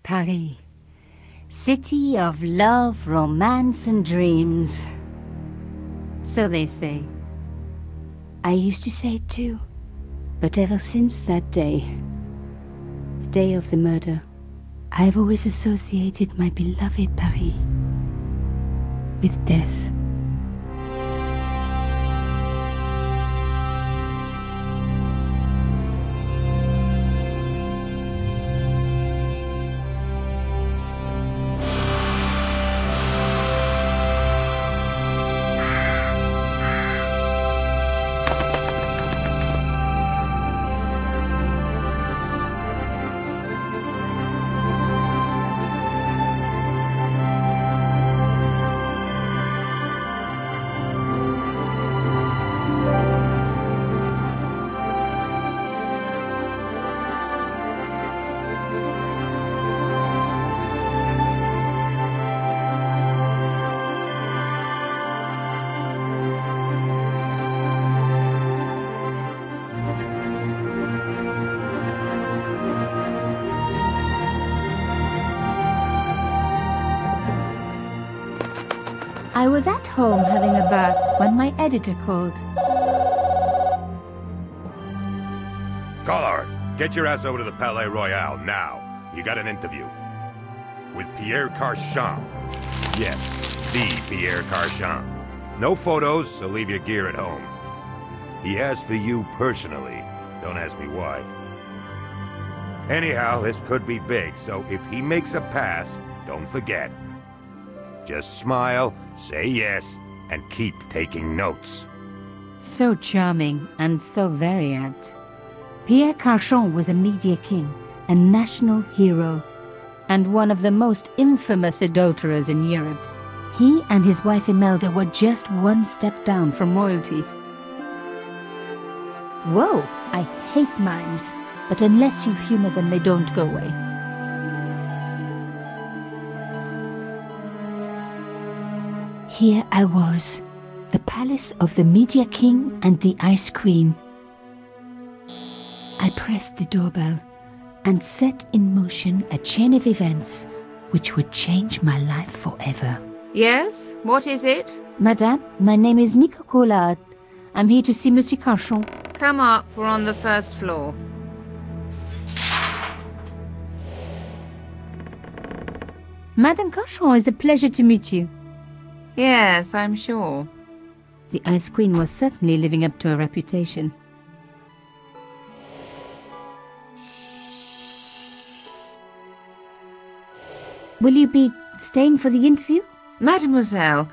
Paris. City of love, romance and dreams. So they say. I used to say it too. But ever since that day, the day of the murder, I've always associated my beloved Paris with death. I was at home having a bath when my editor called. Collard, get your ass over to the Palais Royale now. You got an interview. With Pierre Kershaw. Yes, the Pierre Kershaw. No photos, so leave your gear at home. He asked for you personally. Don't ask me why. Anyhow, this could be big, so if he makes a pass, don't forget. Just smile, say yes, and keep taking notes. So charming and so very apt. Pierre Kershaw was a media king, a national hero, and one of the most infamous adulterers in Europe. He and his wife Imelda were just one step down from royalty. Whoa, I hate mimes, but unless you humor them, they don't go away. Here I was, the palace of the Media King and the Ice Queen. I pressed the doorbell and set in motion a chain of events which would change my life forever. Yes? What is it? Madame, my name is Nico Collard. I'm here to see Monsieur Kershaw. Come up, we're on the first floor. Madame Kershaw, it's a pleasure to meet you. Yes, I'm sure. The Ice Queen was certainly living up to her reputation. Will you be staying for the interview? Mademoiselle,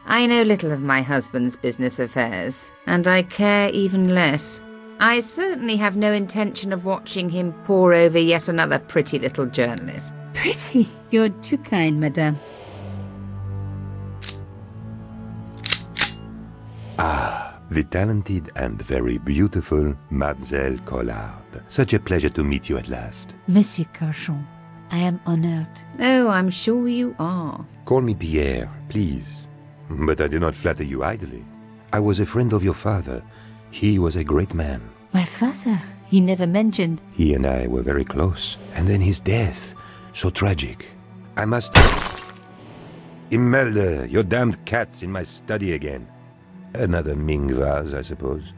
I know little of my husband's business affairs, and I care even less. I certainly have no intention of watching him pore over yet another pretty little journalist. Pretty? You're too kind, madame. Ah, the talented and very beautiful Mademoiselle Collard. Such a pleasure to meet you at last. Monsieur Kershaw, I am honored. Oh, I'm sure you are. Call me Pierre, please. But I do not flatter you idly. I was a friend of your father. He was a great man. My father? He never mentioned. He and I were very close. And then his death. So tragic. I must... Imelda, your damned cat's in my study again. Another Ming vase, I suppose.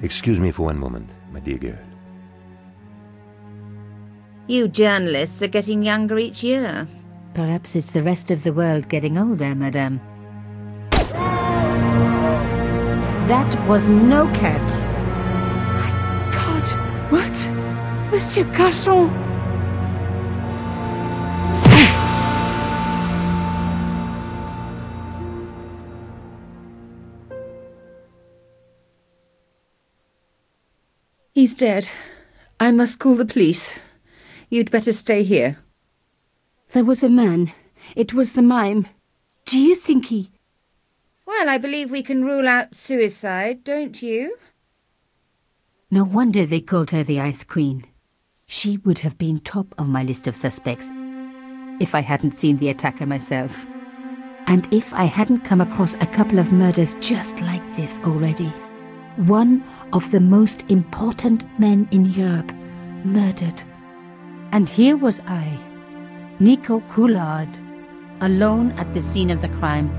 Excuse me for one moment, my dear girl. You journalists are getting younger each year. Perhaps it's the rest of the world getting older, madame. That was no cat. My God, what? Monsieur Kershaw! He's dead. I must call the police. You'd better stay here. There was a man. It was the mime. Do you think he... Well, I believe we can rule out suicide, don't you? No wonder they called her the Ice Queen. She would have been top of my list of suspects if I hadn't seen the attacker myself. And if I hadn't come across a couple of murders just like this already. One of the most important men in Europe murdered And here was I, Nico Coulard, alone at the scene of the crime.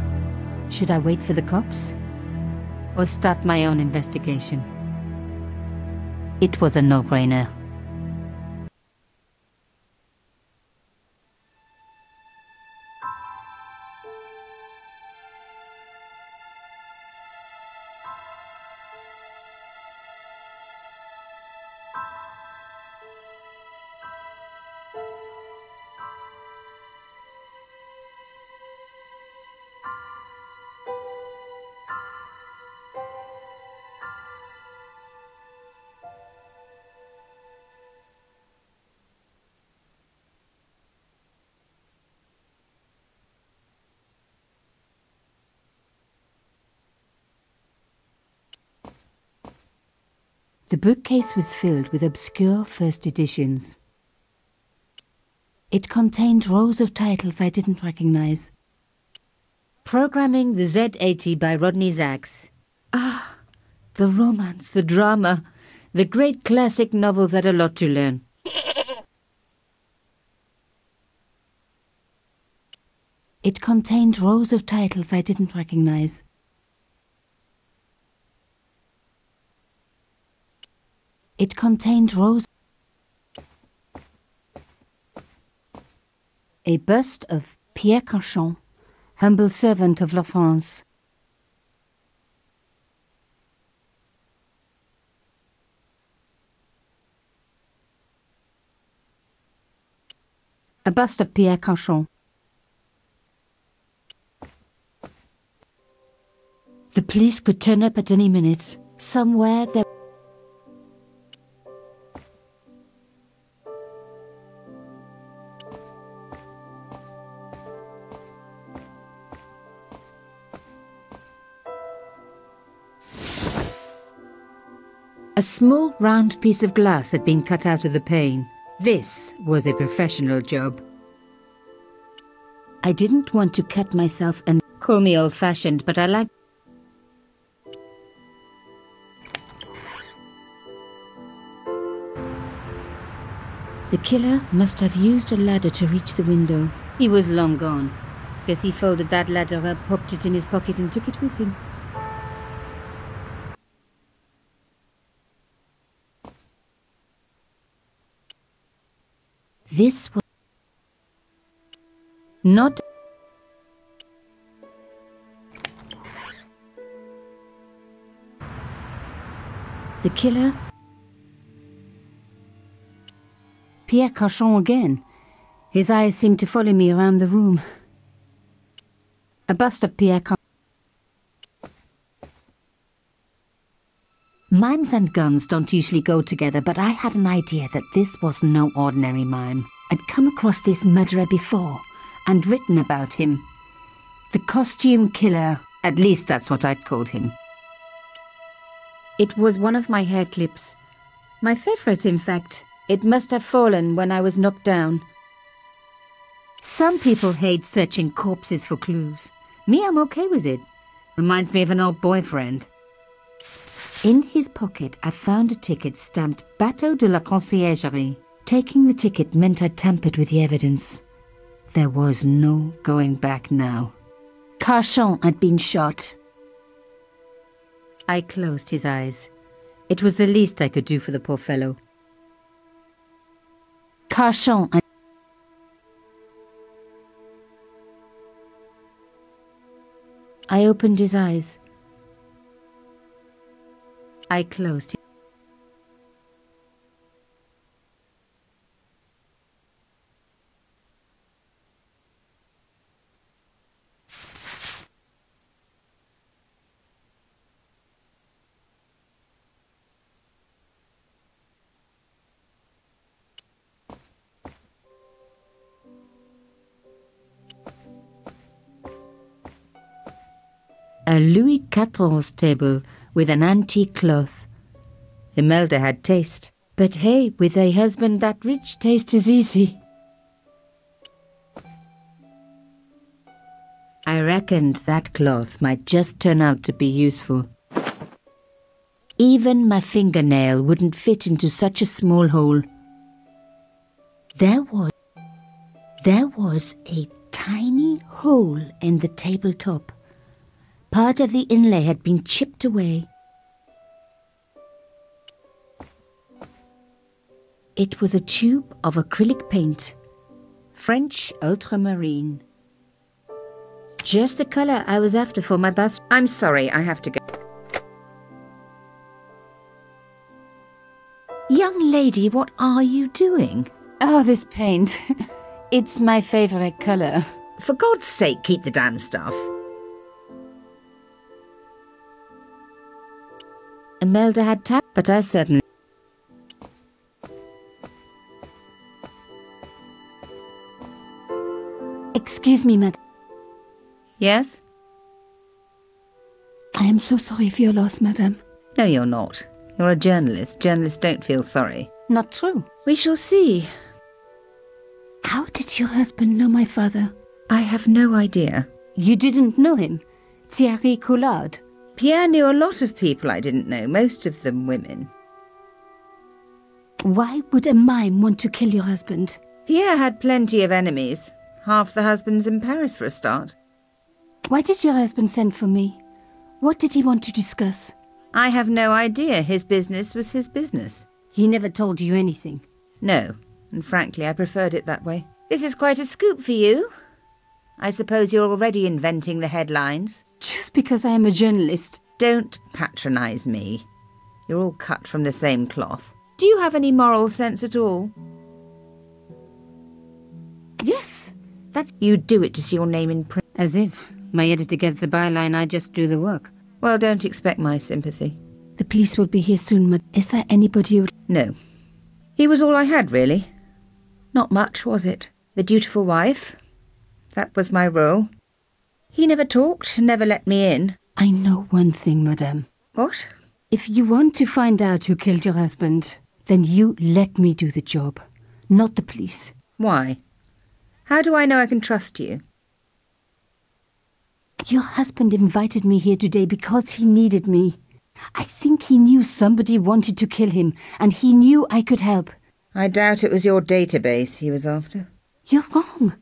Should I wait for the cops? Or start my own investigation? It was a no-brainer. The bookcase was filled with obscure first editions. It contained rows of titles I didn't recognize. Programming the Z80 by Rodney Zacks. Ah, the romance, the drama, the great classic novels had a lot to learn. It contained rows of titles I didn't recognize. It contained rows. A bust of Pierre Kershaw, humble servant of La France. A bust of Pierre Kershaw. The police could turn up at any minute. Somewhere there. A small round piece of glass had been cut out of the pane. This was a professional job. I didn't want to cut myself and call me old-fashioned, but I liked. The killer must have used a ladder to reach the window. He was long gone. Guess he folded that ladder up, popped it in his pocket and took it with him. This was not the killer. Pierre Kershaw again. His eyes seemed to follow me around the room. A bust of Pierre Kershaw. Mimes and guns don't usually go together, but I had an idea that this was no ordinary mime. I'd come across this murderer before, and written about him. The costume killer, at least that's what I'd called him. It was one of my hair clips. My favorite, in fact. It must have fallen when I was knocked down. Some people hate searching corpses for clues. Me, I'm okay with it. Reminds me of an old boyfriend. In his pocket, I found a ticket stamped Bateau de la Conciergerie. Taking the ticket meant I tampered with the evidence. There was no going back now. Kershaw had been shot. I closed his eyes. It was the least I could do for the poor fellow. Kershaw had... I opened his eyes. I closed him. A Louis XIV table with an antique cloth. Imelda had taste. But hey, with a husband that rich, taste is easy. I reckoned that cloth might just turn out to be useful. Even my fingernail wouldn't fit into such a small hole. There was a tiny hole in the tabletop. Part of the inlay had been chipped away. It was a tube of acrylic paint, French ultramarine. Just the color I was after for my bus. I'm sorry, I have to go. Young lady, what are you doing? Oh, this paint. It's my favorite color. For God's sake, keep the damn stuff. Imelda had tapped, but I certainly... Excuse me, madam. Yes? I am so sorry for your loss, madam. No, you're not. You're a journalist. Journalists don't feel sorry. Not true. We shall see. How did your husband know my father? I have no idea. You didn't know him? Thierry Collard? Pierre knew a lot of people I didn't know, most of them women. Why would a mime want to kill your husband? Pierre had plenty of enemies. Half the husbands in Paris for a start. Why did your husband send for me? What did he want to discuss? I have no idea. His business was his business. He never told you anything? No, and frankly I preferred it that way. This is quite a scoop for you. I suppose you're already inventing the headlines. Just because I am a journalist. Don't patronise me. You're all cut from the same cloth. Do you have any moral sense at all? Yes, that's... You do it to see your name in print. As if. My editor gets the byline, I just do the work. Well, don't expect my sympathy. The police will be here soon, but is there anybody who... No. He was all I had, really. Not much, was it? The dutiful wife. That was my role. He never talked, never let me in. I know one thing, madame. What? If you want to find out who killed your husband, then you let me do the job, not the police. Why? How do I know I can trust you? Your husband invited me here today because he needed me. I think he knew somebody wanted to kill him, and he knew I could help. I doubt it was your database he was after. You're wrong.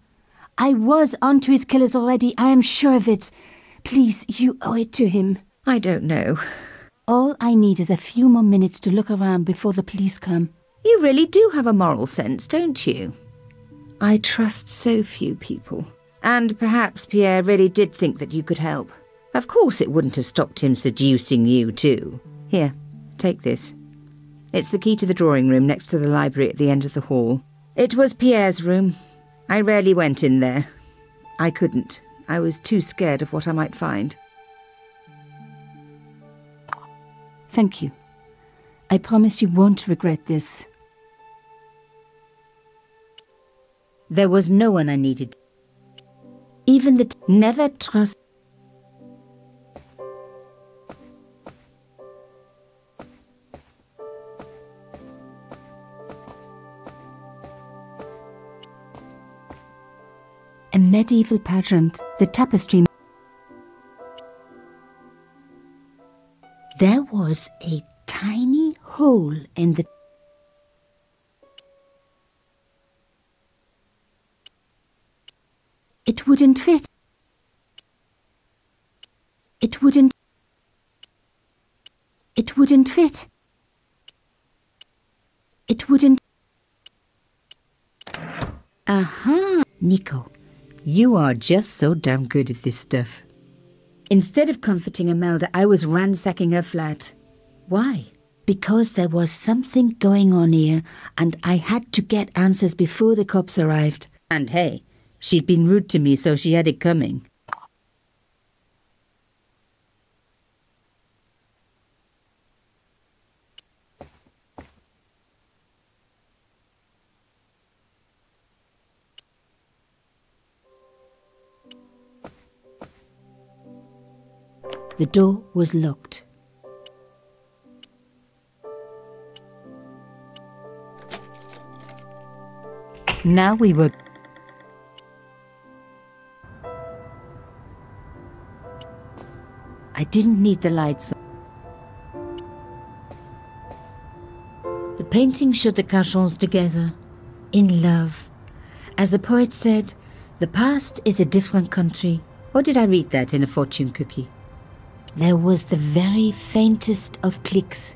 I was onto his killers already, I am sure of it. Please, you owe it to him. I don't know. All I need is a few more minutes to look around before the police come. You really do have a moral sense, don't you? I trust so few people. And perhaps Pierre really did think that you could help. Of course it wouldn't have stopped him seducing you too. Here, take this. It's the key to the drawing room next to the library at the end of the hall. It was Pierre's room. I rarely went in there. I couldn't. I was too scared of what I might find. Thank you. I promise you won't regret this. There was no one I needed. Even the... Never trust... A medieval pageant, the tapestry. There was a tiny hole in the... It wouldn't fit. It wouldn't... It wouldn't fit. It wouldn't... Aha! Nico, you are just so damn good at this stuff. Instead of comforting Imelda, I was ransacking her flat. Why? Because there was something going on here, and I had to get answers before the cops arrived. And hey, she'd been rude to me, so she had it coming. The door was locked. Now we were... I didn't need the lights. The painting showed the Kershaw's together, in love. As the poet said, the past is a different country. Or did I read that in a fortune cookie? There was the very faintest of clicks.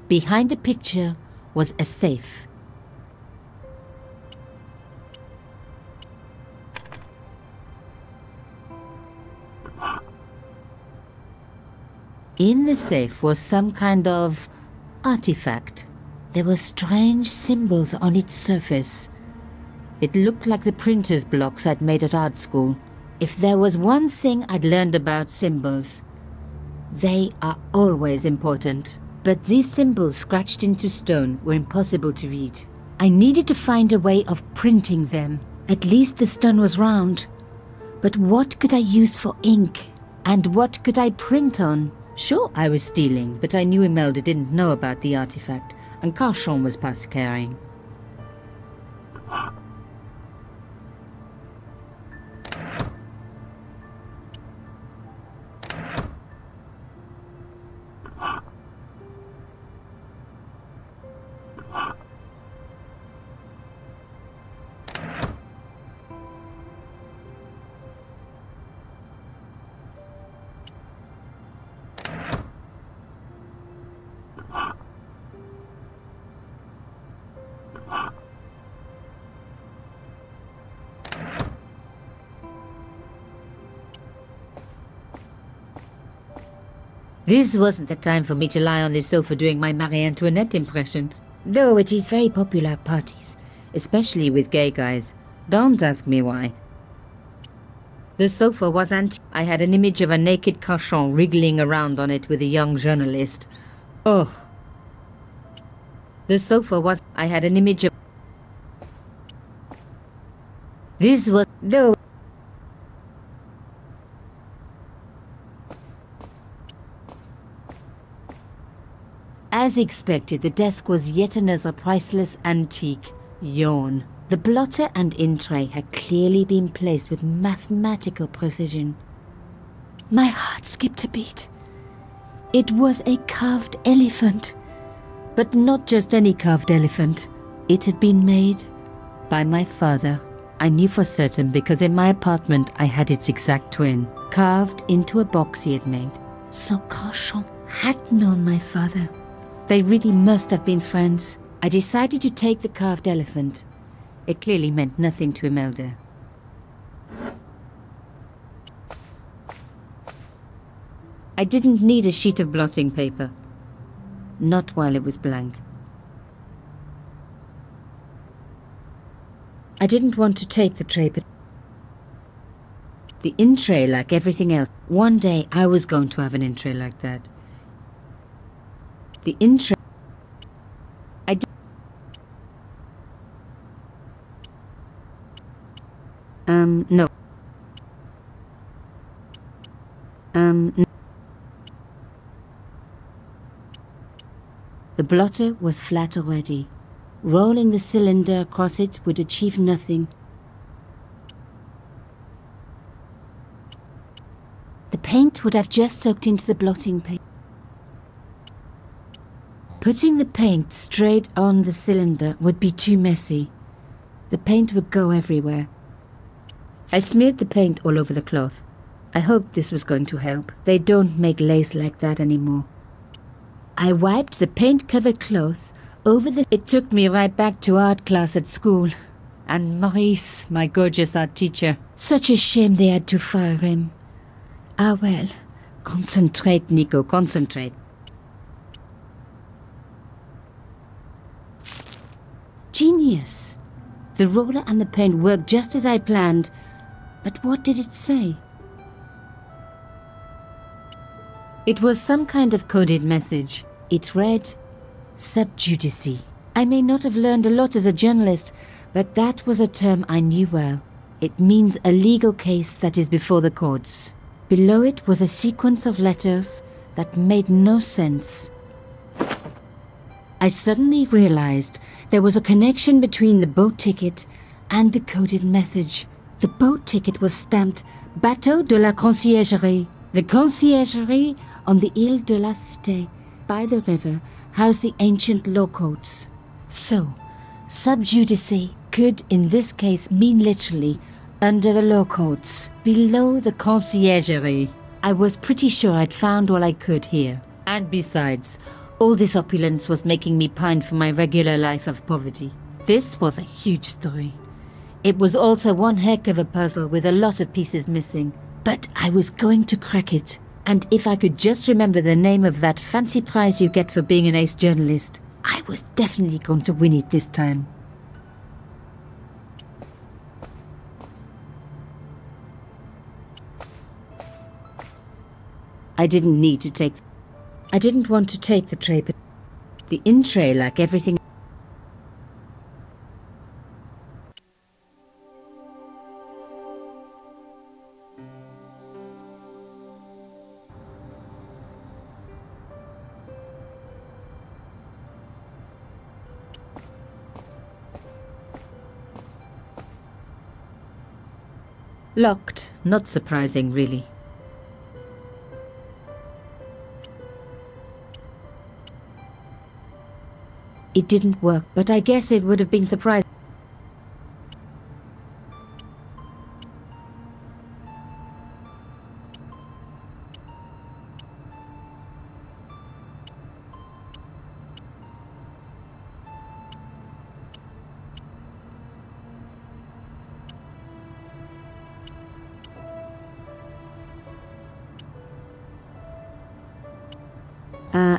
Behind the picture was a safe. In the safe was some kind of artifact. There were strange symbols on its surface. It looked like the printer's blocks I'd made at art school. If there was one thing I'd learned about symbols, they are always important. But these symbols scratched into stone were impossible to read. I needed to find a way of printing them. At least the stone was round. But what could I use for ink? And what could I print on? Sure, I was stealing, but I knew Imelda didn't know about the artifact, and Kershaw was past caring. This wasn't the time for me to lie on the sofa doing my Marie Antoinette impression, though it is very popular at parties, especially with gay guys. Don't ask me why. The sofa was antique. I had an image of a naked Kershaw wriggling around on it with a young journalist. Oh. The sofa was... I had an image of... This was... though... As expected, the desk was yet another priceless antique. Yawn. The blotter and in tray had clearly been placed with mathematical precision. My heart skipped a beat. It was a carved elephant. But not just any carved elephant. It had been made by my father. I knew for certain because in my apartment I had its exact twin, carved into a box he had made. So Kershaw had known my father. They really must have been friends. I decided to take the carved elephant. It clearly meant nothing to Imelda. I didn't need a sheet of blotting paper. Not while it was blank. I didn't want to take the tray, but the in-tray, like everything else. One day I was going to have an in-tray like that. The in-tray... no. No. The blotter was flat already. Rolling the cylinder across it would achieve nothing. The paint would have just soaked into the blotting paper. Putting the paint straight on the cylinder would be too messy. The paint would go everywhere. I smeared the paint all over the cloth. I hoped this was going to help. They don't make lace like that anymore. I wiped the paint-covered cloth over the... It took me right back to art class at school. And Maurice, my gorgeous art teacher. Such a shame they had to fire him. Ah well. Concentrate, Nico, concentrate. Genius! The roller and the paint worked just as I planned. But what did it say? It was some kind of coded message. It read, sub judice. I may not have learned a lot as a journalist, but that was a term I knew well. It means a legal case that is before the courts. Below it was a sequence of letters that made no sense. I suddenly realized there was a connection between the boat ticket and the coded message. The boat ticket was stamped Bateau de la Conciergerie. The conciergerie on the Ile de la Cité, by the river, house the ancient law codes. So, sub judice could in this case mean literally under the law codes, below the conciergerie. I was pretty sure I'd found all I could here. And besides, all this opulence was making me pine for my regular life of poverty. This was a huge story. It was also one heck of a puzzle with a lot of pieces missing. But I was going to crack it. And if I could just remember the name of that fancy prize you get for being an ace journalist, I was definitely going to win it this time. I didn't want to take the tray, but the in-tray, like everything. Locked. Not surprising, really. It didn't work, but I guess it would have been surprising.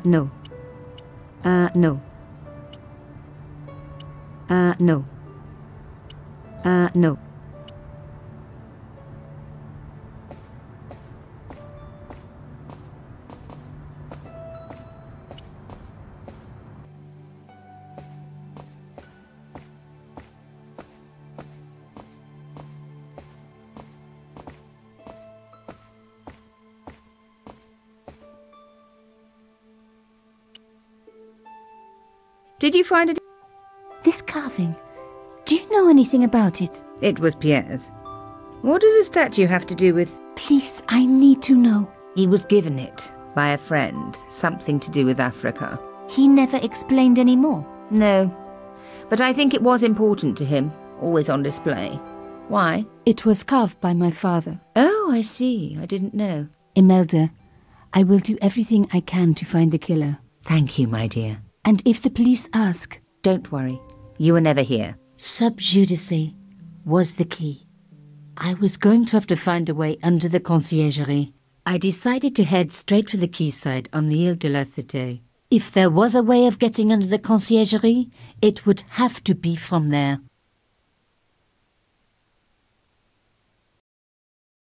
No. No. No. No. Did you find it? This carving. Do you know anything about it? It was Pierre's. What does the statue have to do with? Please, I need to know. He was given it by a friend. Something to do with Africa. He never explained any more. No. But I think it was important to him. Always on display. Why? It was carved by my father. Oh, I see. I didn't know. Imelda, I will do everything I can to find the killer. Thank you, my dear. And if the police ask... Don't worry. You were never here. Sub judice was the key. I was going to have to find a way under the conciergerie. I decided to head straight for the quayside on the Ile de la Cité. If there was a way of getting under the conciergerie, it would have to be from there.